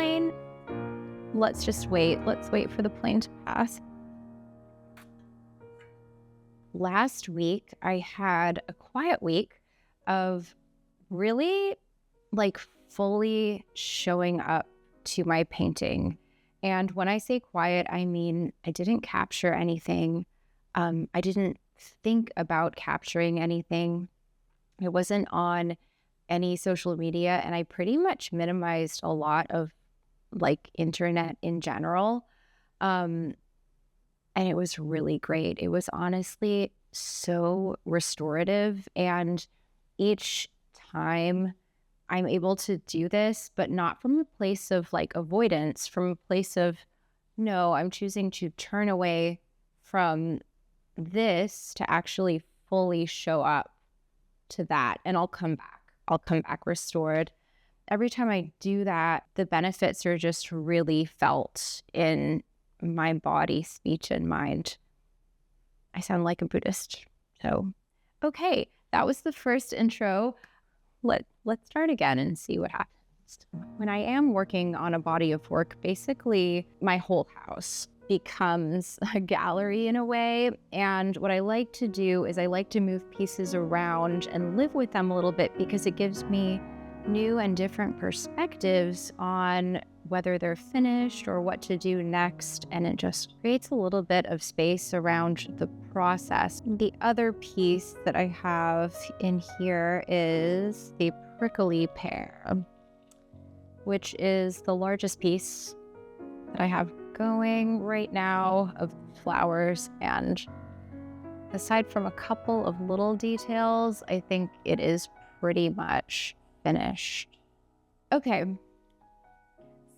plane. Let's just wait. Let's wait for the plane to pass. Last week, I had a quiet week of really fully showing up to my painting. And when I say quiet, I mean I didn't capture anything. I didn't think about capturing anything. I wasn't on any social media, and I pretty much minimized a lot of internet in general. And it was really great. It was honestly so restorative. And each time I'm able to do this, but not from a place of avoidance, from a place of, no, I'm choosing to turn away from this to actually fully show up to that. And I'll come back. I'll come back restored. Every time I do that, the benefits are just really felt in my body, speech, and mind. I sound like a Buddhist. So, okay, that was the first intro. Let's start again and see what happens. When I am working on a body of work, basically my whole house becomes a gallery in a way. And what I like to do is I like to move pieces around and live with them a little bit, because it gives me new and different perspectives on whether they're finished or what to do next, and it just creates a little bit of space around the process. The other piece that I have in here is the prickly pear, which is the largest piece that I have going right now of flowers, and aside from a couple of little details, I think it is pretty much finished. Okay,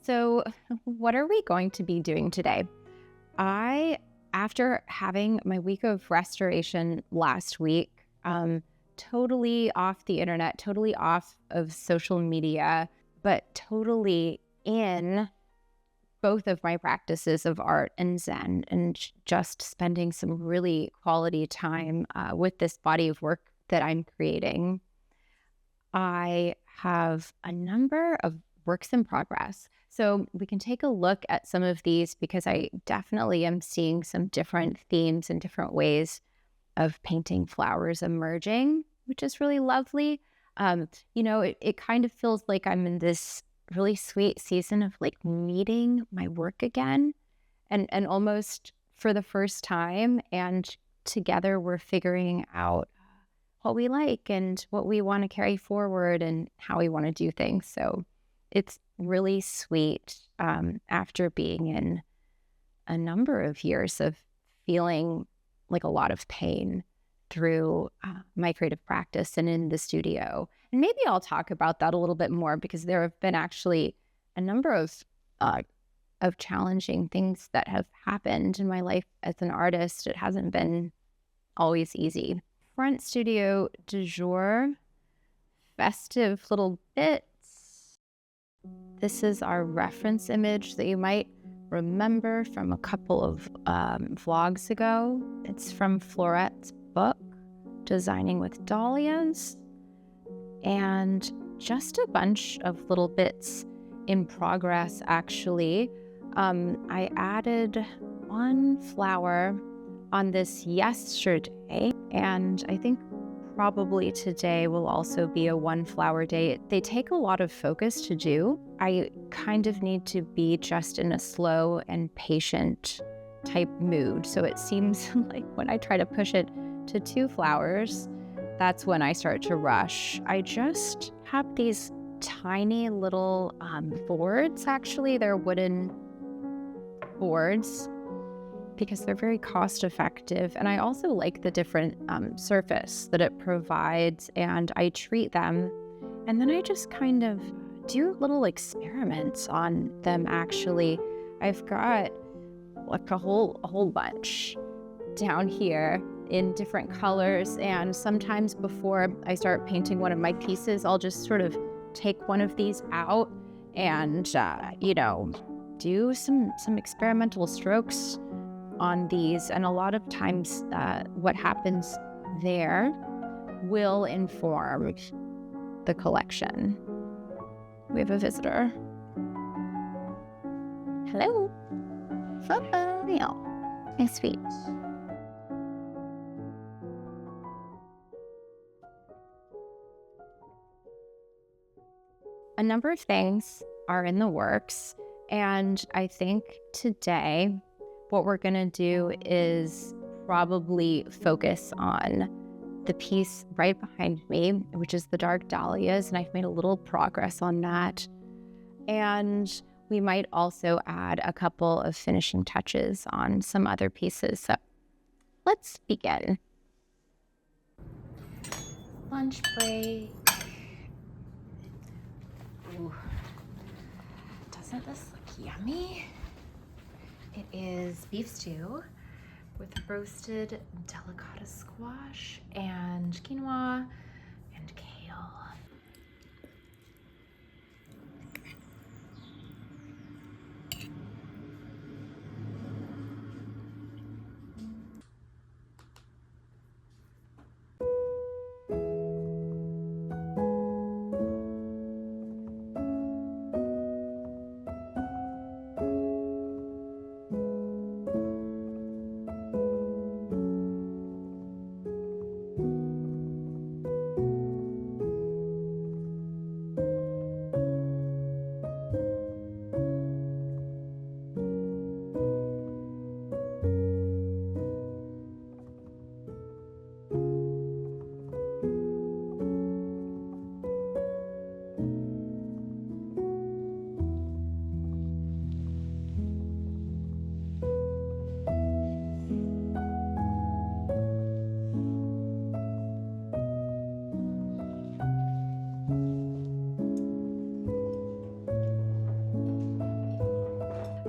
so what are we going to be doing today? After having my week of restoration last week, totally off the internet, totally off of social media, but totally in both of my practices of art and Zen, and just spending some really quality time with this body of work that I'm creating, I have a number of works in progress. So we can take a look at some of these, because I definitely am seeing some different themes and different ways of painting flowers emerging, which is really lovely. It kind of feels like I'm in this really sweet season of meeting my work again, and almost for the first time. And together we're figuring out what we like and what we want to carry forward and how we want to do things. So it's really sweet after being in a number of years of feeling like a lot of pain through my creative practice and in the studio. And maybe I'll talk about that a little bit more, because there have been actually a number of challenging things that have happened in my life as an artist. It hasn't been always easy. Front studio du jour, festive little bits. This is our reference image that you might remember from a couple of vlogs ago. It's from Florette's book, Designing with Dahlias, and just a bunch of little bits in progress, actually. I added one flower on this yesterday, and I think probably today will also be a one flower day. They take a lot of focus to do. I kind of need to be just in a slow and patient type mood. So it seems like when I try to push it to 2 flowers, that's when I start to rush. I just have these tiny little boards. Actually, they're wooden boards, because they're very cost effective. And I also like the different surface that it provides, and I treat them. And then I just kind of do little experiments on them, actually. I've got a whole bunch down here in different colors. And sometimes before I start painting one of my pieces, I'll just sort of take one of these out and, do some experimental strokes on these. And a lot of times what happens there will inform the collection. We have a visitor. Hello. Football. Nice feet. A number of things are in the works, and I think today what we're going to do is probably focus on the piece right behind me, which is the dark dahlias, and I've made a little progress on that. And we might also add a couple of finishing touches on some other pieces. So let's begin. Lunch break. Ooh. Doesn't this look yummy? It is beef stew with roasted delicata squash and quinoa and kale.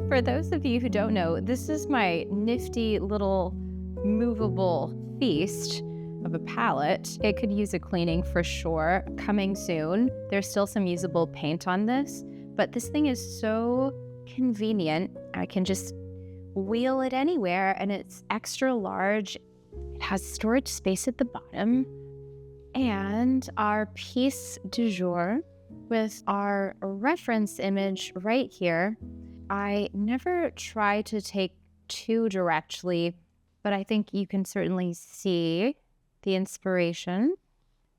For those of you who don't know, this is my nifty little movable feast of a palette. It could use a cleaning for sure. Coming soon. There's still some usable paint on this, but this thing is so convenient. I can just wheel it anywhere, and it's extra large. It has storage space at the bottom. And our piece du jour with our reference image right here. I never try to take too directly, but I think you can certainly see the inspiration.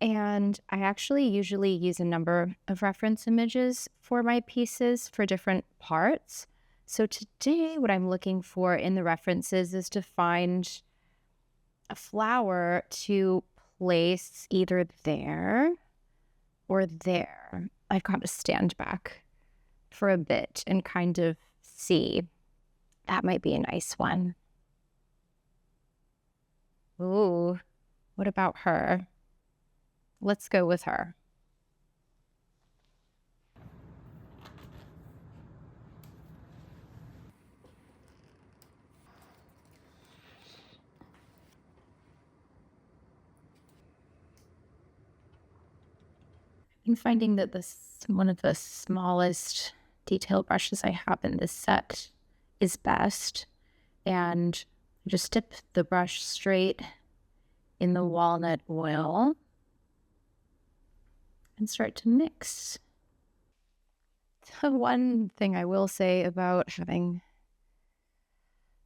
And I actually usually use a number of reference images for my pieces for different parts. So today, what I'm looking for in the references is to find a flower to place either there or there. I've got to stand back for a bit and kind of see. That might be a nice one. Ooh, what about her? Let's go with her. I'm finding that this one of the smallest detail brushes I have in this set is best. And just dip the brush straight in the walnut oil and start to mix. The one thing I will say about having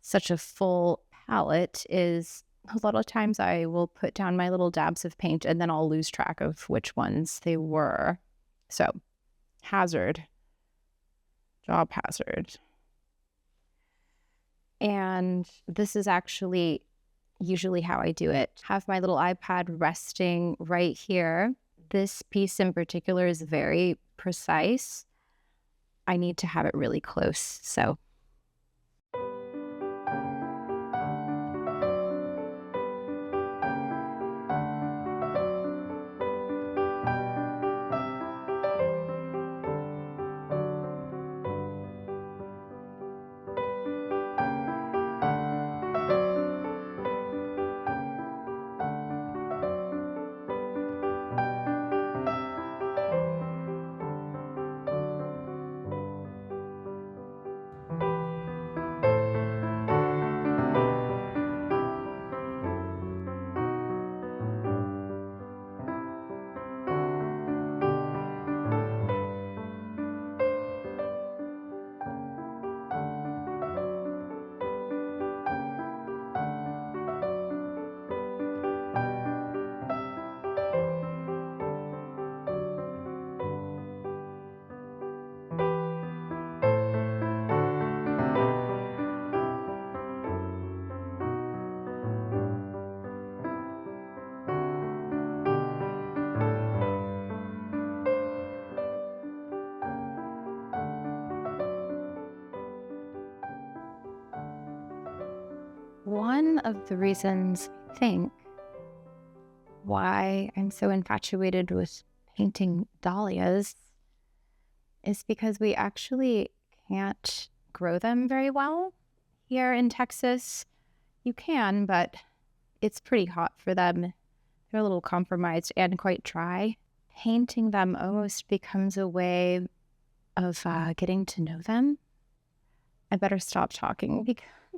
such a full palette is a lot of times I will put down my little dabs of paint and then I'll lose track of which ones they were. So, hazard, job hazard. And this is actually usually how I do it. Have my little iPad resting right here. This piece in particular is very precise. I need to have it really close, so. of the reasons I think why I'm so infatuated with painting dahlias is because we actually can't grow them very well here in Texas. You can, but it's pretty hot for them. They're a little compromised and quite dry. Painting them almost becomes a way of getting to know them. I better stop talking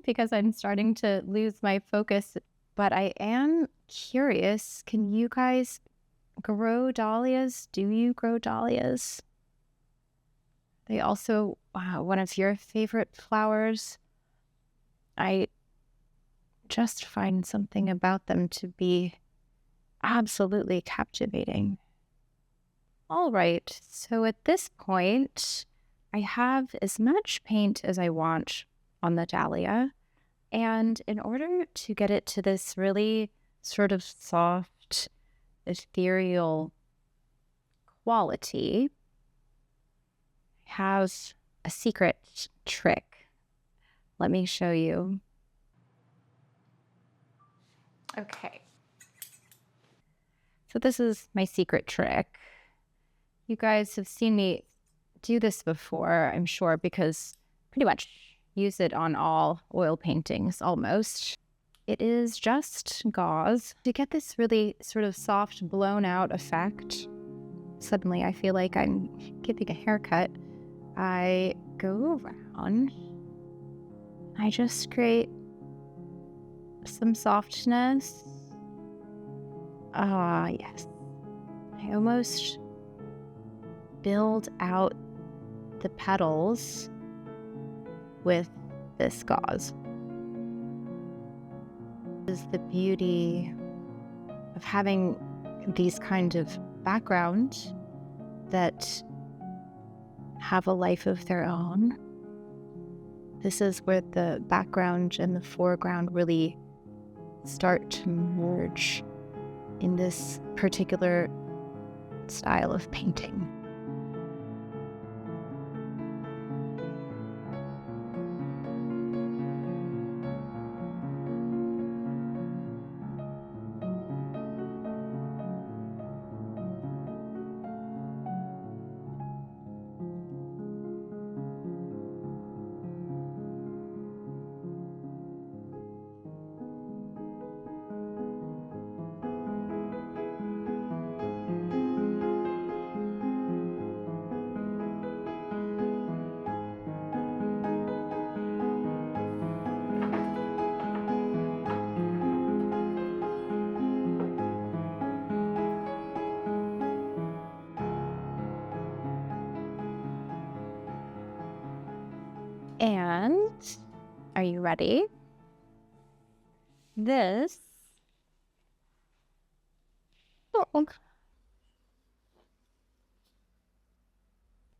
because I'm starting to lose my focus. But I am curious, can you guys grow dahlias? Do you grow dahlias? They also, one of your favorite flowers. I just find something about them to be absolutely captivating. All right, so at this point, I have as much paint as I want on the dahlia. And in order to get it to this really sort of soft, ethereal quality, I have a secret trick. Let me show you. Okay. So this is my secret trick. You guys have seen me do this before, I'm sure, because pretty much use it on all oil paintings almost. It is just gauze. To get this really sort of soft, blown out effect, suddenly I feel like I'm giving a haircut. I go around. I just create some softness. Yes. I almost build out the petals with this gauze. This is the beauty of having these kind of backgrounds that have a life of their own. This is where the background and the foreground really start to merge in this particular style of painting. And are you ready? This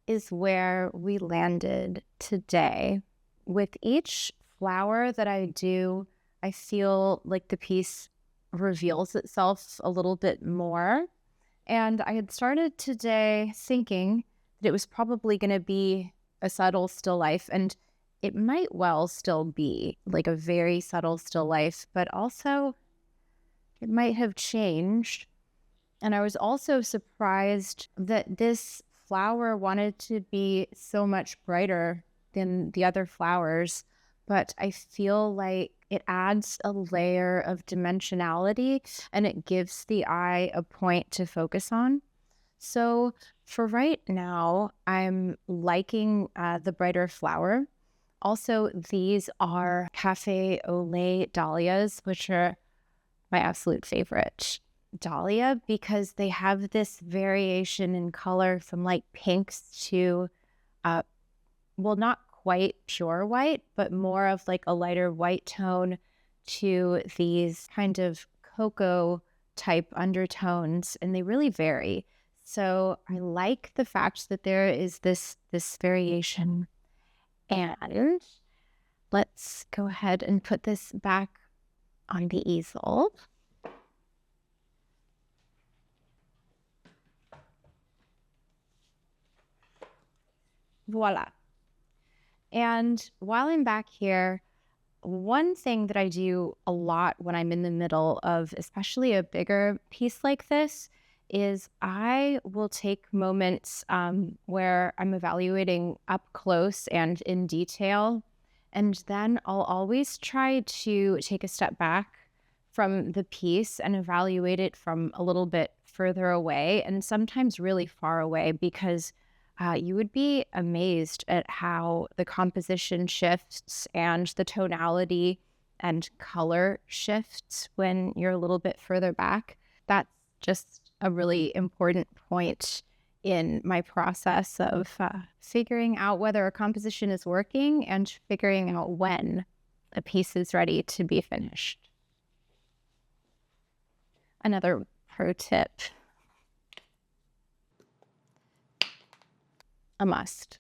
is where we landed today. With each flower that I do, I feel like the piece reveals itself a little bit more. And I had started today thinking that it was probably going to be a subtle still life, and it might well still be like a very subtle still life, but also it might have changed. And I was also surprised that this flower wanted to be so much brighter than the other flowers, but I feel like it adds a layer of dimensionality and it gives the eye a point to focus on. So for right now, I'm liking the brighter flower. Also, these are Cafe au lait dahlias, which are my absolute favorite dahlia because they have this variation in color from like pinks to, not quite pure white, but more of like a lighter white tone to these kind of cocoa type undertones, and they really vary. So I like the fact that there is this variation. And let's go ahead and put this back on the easel. Voila. And while I'm back here, One thing that I do a lot when I'm in the middle of especially a bigger piece like this is I will take moments where I'm evaluating up close and in detail. And then I'll always try to take a step back from the piece and evaluate it from a little bit further away and sometimes really far away because you would be amazed at how the composition shifts and the tonality and color shifts when you're a little bit further back. That's just a really important point in my process of figuring out whether a composition is working and figuring out when a piece is ready to be finished. Another pro tip, a must.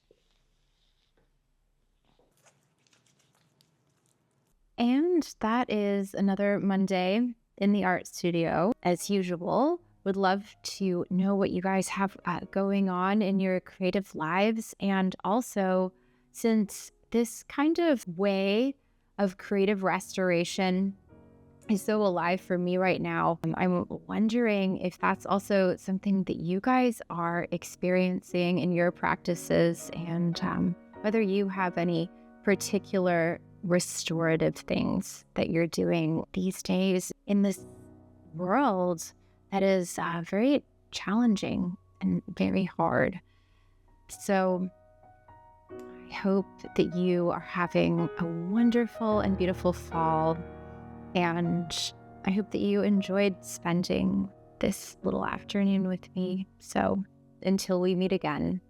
And that is another Monday in the art studio. As usual, would love to know what you guys have going on in your creative lives. And also, since this kind of way of creative restoration is so alive for me right now, I'm wondering if that's also something that you guys are experiencing in your practices and whether you have any particular restorative things that you're doing these days in this world that is very challenging and very hard. So I hope that you are having a wonderful and beautiful fall, and I hope that you enjoyed spending this little afternoon with me. So until we meet again.